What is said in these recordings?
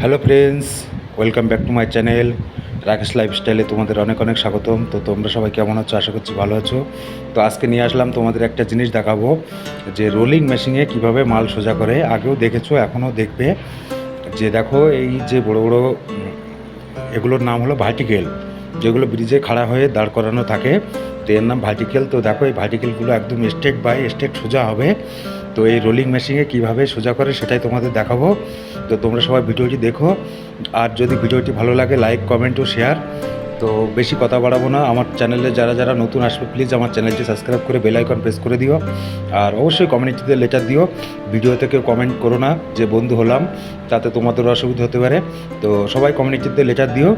Hello friends, welcome back to my channel Rakesh লাইফস্টাইলে তোমাদের অনেক অনেক স্বাগতম। তো তোমরা সবাই কেমন আছো? আশা করছি ভালো আছো। তো আজকে নিয়ে আসলাম তোমাদের একটা জিনিস দেখাবো, যে রোলিং মেশিনে কিভাবে মাল সোজা করে। আগেও দেখেছো, এখনও দেখবে। যে দেখো, এই যে বড় বড় এগুলোর নাম হলো ভার্টিকেল, যেগুলো ব্রিজে খাড়া হয়ে দাঁড় করানো থাকে, তো এর নাম ভার্টিকেল। তো দেখো, এই ভার্টিকেলগুলো একদম স্ট্রেট বাই স্ট্রেট সোজা হবে। তো এই রোলিং মেশিনে কীভাবে সোজা করে সেটাই তোমাদের দেখাবো। তো তোমরা সবাই ভিডিওটি দেখো, আর যদি ভিডিওটি ভালো লাগে লাইক কমেন্ট ও শেয়ার। তো বেশি কথা বাড়াবো না, আমার চ্যানেলে যারা যারা নতুন আসবে প্লিজ আমার চ্যানেলটি সাবস্ক্রাইব করে বেল আইকন প্রেস করে দিও। আর অবশ্যই কমিউনিটিতে লেটার দিও। ভিডিওতে কেউ কমেন্ট করো না যে বন্ধু হলাম, তাতে তোমাদের অসুবিধা হতে পারে। তো সবাই কমিউনিটিতে লেটার দিও।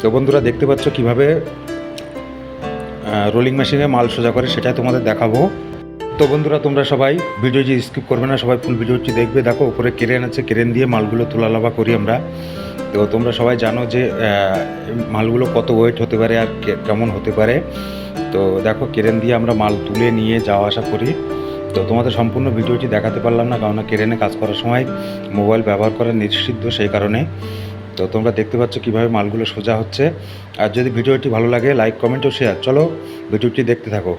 তো বন্ধুরা, দেখতে পাচ্ছ কীভাবে রোলিং মেশিনে মাল সোজা করে সেটাই তোমাদের দেখাবো। তো বন্ধুরা, তোমরা সবাই ভিডিওটি স্কিপ করবে না, সবাই ফুল ভিডিওটি দেখবে। দেখো, উপরে ক্রেন আছে, ক্রেন দিয়ে মালগুলো তোলালাভা করি আমরা। তো তোমরা সবাই জানো যে মালগুলো কত ওয়েট হতে পারে আর কেমন হতে পারে। তো দেখো, ক্রেন দিয়ে আমরা মাল তুলে নিয়ে যাওয়া আসা করি। তো তোমাদের সম্পূর্ণ ভিডিওটি দেখাতে পারলাম না, কারণ ক্রেনে কাজ করার সময় মোবাইল ব্যবহার করা নিষিদ্ধ, সেই কারণে। তো তোমরা দেখতে পাচ্ছ কীভাবে মালগুলো সোজা হচ্ছে। আর যদি ভিডিওটি ভালো লাগে লাইক কমেন্ট ও শেয়ার। চলো ভিডিওটি দেখতে থাকো।